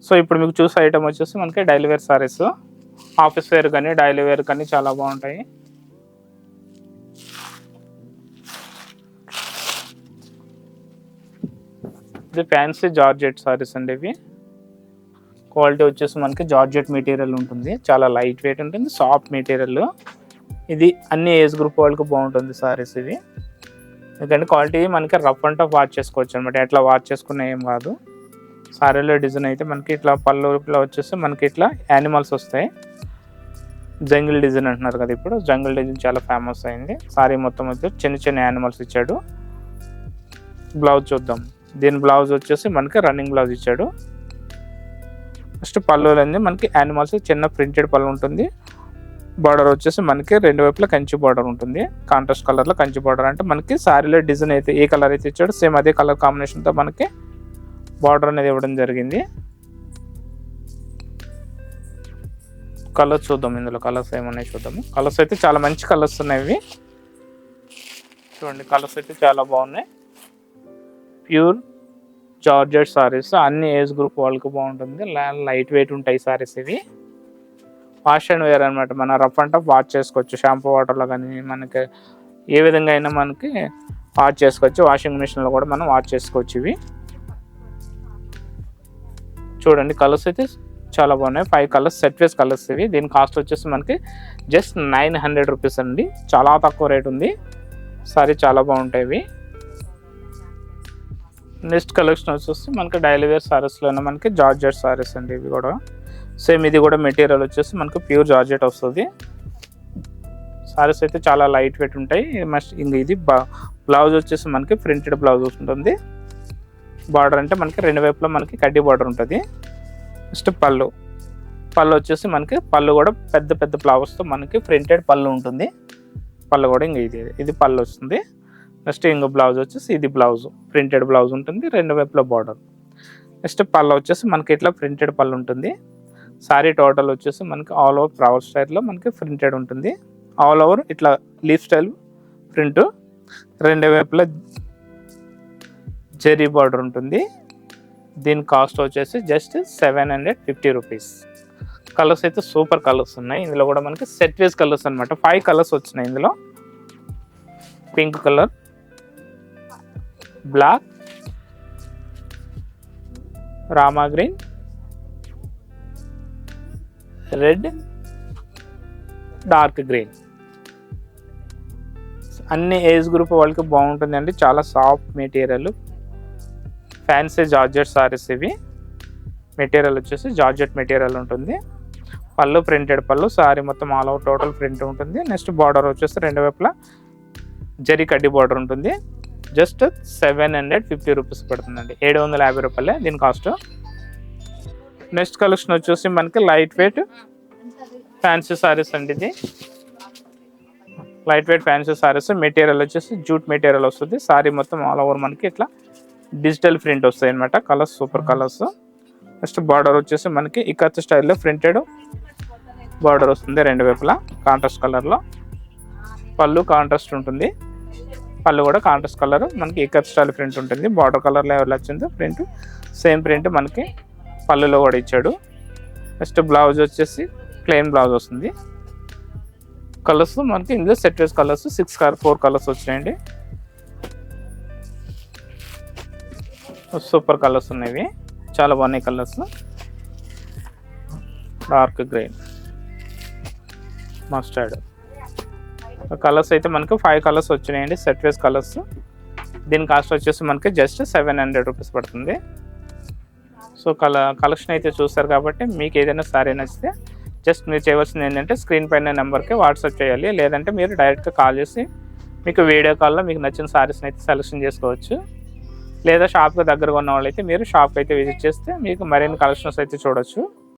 So ఇప్పుడు మీకు చూసే ఐటమ్ వచ్చేసి మనకి daily wear sarees, office wear కానీ డైలీ వేర్ కానీ చాలా బాగుంటాయి. ఇది ఫ్యాన్సీ జార్జెట్ సారీస్ అండి. ఇవి క్వాలిటీ వచ్చేసి మనకి జార్జెట్ మెటీరియల్ ఉంటుంది, చాలా లైట్ వెయిట్ ఉంటుంది, సాఫ్ట్ మెటీరియల్. ఇది అన్ని ఏజ్ గ్రూప్ వాళ్ళకి బాగుంటుంది సారీస్ ఇవి. ఎందుకంటే క్వాలిటీ మనకి రఫ్ అండ్ టఫ్ వాష్ చేసుకోవచ్చు అనమాట, ఎట్లా వాష్ చేసుకున్న ఏం కాదు. సారీలో డిజైన్ అయితే మనకి ఇట్లా పళ్ళు ఇట్లా వచ్చేసి మనకి ఇట్లా యానిమల్స్ వస్తాయి. జంగిల్ డిజైన్ అంటున్నారు కదా, ఇప్పుడు జంగిల్ డిజైన్ చాలా ఫేమస్ అయింది. సారీ మొత్తం వచ్చి చిన్న చిన్న యానిమల్స్ ఇచ్చాడు. బ్లౌజ్ చూద్దాం. దీని బ్లౌజ్ వచ్చేసి మనకి రన్నింగ్ బ్లౌజ్ ఇచ్చాడు. నెక్స్ట్ పళ్ళులన్నీ మనకి యానిమల్స్ చిన్న ప్రింటెడ్ పళ్ళు ఉంటుంది. బార్డర్ వచ్చేసి మనకి రెండు వైపులా కంచి బార్డర్ ఉంటుంది, కాంట్రాస్ట్ కలర్లో కంచి బార్డర్. అంటే మనకి సారీలో డిజైన్ అయితే ఏ కలర్ అయితే ఇచ్చాడో సేమ్ అదే కలర్ కాంబినేషన్తో మనకి బార్డర్ అనేది ఇవ్వడం జరిగింది. కలర్స్ చూద్దాం, ఇందులో కలర్స్ ఏమన్నాయి చూద్దాము. కలర్స్ అయితే చాలా మంచి కలర్స్ ఉన్నాయి ఇవి. చూడండి కలర్స్ అయితే చాలా బాగున్నాయి. ప్యూర్ జార్జెట్ సారీస్, అన్ని ఏజ్ గ్రూప్ వాళ్ళకి బాగుంటుంది. లైట్ వెయిట్ ఉంటాయి సారీస్ ఇవి. వాష్ అండ్ వేర్ అనమాట, మన రఫ్ అండ్ టఫ్ వాష్ చేసుకోవచ్చు. షాంపూ వాటర్లో కానీ మనకి ఏ విధంగా అయినా మనకి వాష్ చేసుకోవచ్చు. వాషింగ్ మిషన్లో కూడా మనం వాష్ చేసుకోవచ్చు ఇవి. చూడండి కలర్స్ అయితే చాలా బాగున్నాయి. 5 కలర్స్ సెట్ వేస్ కలర్స్ ఇవి. దీని కాస్ట్ వచ్చేసి మనకి జస్ట్ 900 రూపీస్ అండి, చాలా తక్కువ రేట్ ఉంది. సారీ చాలా బాగుంటాయి ఇవి. నెక్స్ట్ కలెక్షన్ వచ్చేసి మనకి డైలీ వేర్ సారీస్లోనే మనకి జార్జెట్ సారీస్ అండి. ఇవి కూడా సేమ్, ఇది కూడా మెటీరియల్ వచ్చేసి మనకి ప్యూర్ జార్జెట్ వస్తుంది. సారీస్ అయితే చాలా లైట్ వెయిట్ ఉంటాయి. ఇంక ఇది బ్లౌజ్ వచ్చేసి మనకి ప్రింటెడ్ బ్లౌజ్ ఉంటుంది. బార్డర్ అంటే మనకి రెండు వైపులా మనకి కడ్డీ బార్డర్ ఉంటుంది. నెక్స్ట్ పళ్ళు వచ్చేసి మనకి పళ్ళు కూడా పెద్ద పెద్ద ఫ్లవర్స్తో మనకి ప్రింటెడ్ పళ్ళు ఉంటుంది. పళ్ళు కూడా ఇంక ఇది పళ్ళు వస్తుంది. నెక్స్ట్ ఇంకో బ్లౌజ్ వచ్చేసి ఇది బ్లౌజ్, ప్రింటెడ్ బ్లౌజ్ ఉంటుంది, రెండు వైపులా బార్డర్. నెక్స్ట్ పళ్ళు వచ్చేసి మనకి ఇట్లా ప్రింటెడ్ పళ్ళు ఉంటుంది. సారీ టోటల్ వచ్చేసి మనకి ఆల్ ఓవర్ ఫ్లవర్ స్టైల్లో మనకి ప్రింటెడ్ ఉంటుంది. ఆల్ ఓవర్ ఇట్లా లీఫ్ స్టైల్ ప్రింట్, రెండు వైపులా జెరీ బార్డర్ ఉంటుంది. దీని కాస్ట్ వచ్చేసి జస్ట్ 750 రూపీస్. కలర్స్ అయితే సూపర్ కలర్స్ ఉన్నాయి. ఇందులో కూడా మనకి సెట్ వేస్ కలర్స్ అనమాట. 5 కలర్స్ వచ్చినాయి ఇందులో. Pink colour, black, Rama green, red, dark green. అన్ని ఏజ్ గ్రూప్ వాళ్ళకి బాగుంటుంది అండి. చాలా soft material, fancy georgette sarees ఇవి. మెటీరియల్ వచ్చేసి జార్జెట్ మెటీరియల్ ఉంటుంది. పళ్ళు ప్రింటెడ్ పళ్ళు, సారీ మొత్తం ఆల్ ఓవర్ టోటల్ ప్రింట్ ఉంటుంది. నెక్స్ట్ బార్డర్ వచ్చేసి రెండు వైపులా జరీ కడ్డీ బార్డర్ ఉంటుంది. జస్ట్ 750 రూపీస్ పడుతుందండి, 750 రూపాయలే దీని కాస్ట్. నెక్స్ట్ కలెక్షన్ వచ్చేసి మనకి లైట్ వెయిట్ ఫ్యాన్సీ సారీస్ అండి. ఇది light weight fancy saris. Material వచ్చేసి జూట్ మెటీరియల్ వస్తుంది. సారీ మొత్తం ఆల్ ఓవర్ మనకి ఇట్లా డిజిటల్ ప్రింట్ వస్తాయి అనమాట. Colours super colours. Next border వచ్చేసి మనకి ఇకత్ స్టైల్లో ప్రింటెడ్ బార్డర్ వస్తుంది రెండు వైపులా కాంట్రాస్ట్ కలర్లో. పళ్ళు కాంట్రాస్ట్ ఉంటుంది, పళ్ళు కూడా కాంట్రాస్ట్ కలర్ మనకి ఇకత్ స్టైల్ ప్రింట్ ఉంటుంది. బార్డర్ కలర్లో ఎవరు వచ్చిందో ప్రింట్ సేమ్ ప్రింట్ మనకి పళ్ళులో కూడా ఇచ్చాడు. నెక్స్ట్ బ్లౌజ్ వచ్చేసి ప్లెయిన్ బ్లౌజ్ వస్తుంది. కలర్స్ మనకి ఇందులో సెట్ వేస్ కలర్స్ 4 కలర్స్ వచ్చినాయండి. సూపర్ కలర్స్ ఉన్నాయి, చాలా బాగున్నాయి colours. Dark green, mustard colours అయితే మనకి 5 కలర్స్ వచ్చినాయండి, సెట్ వేస్ కలర్స్. దీని కాస్ట్ వచ్చేసి మనకి జస్ట్ 700 రూపీస్ పడుతుంది. సో కలెక్షన్ అయితే చూస్తారు కాబట్టి మీకు ఏదైనా సారీ నచ్చితే జస్ట్ మీరు చేయవలసింది ఏంటంటే స్క్రీన్ పైన నెంబర్కి వాట్సాప్ చేయాలి. లేదంటే మీరు డైరెక్ట్గా కాల్ చేసి మీకు వీడియో కాల్లో మీకు నచ్చిన సారీస్ని అయితే సెలెక్షన్ చేసుకోవచ్చు. లేదా షాప్కి దగ్గరగా ఉన్న వాళ్ళైతే మీరు షాప్కి అయితే విజిట్ చేస్తే మీకు మరిన్ని కలెక్షన్స్ అయితే చూడొచ్చు.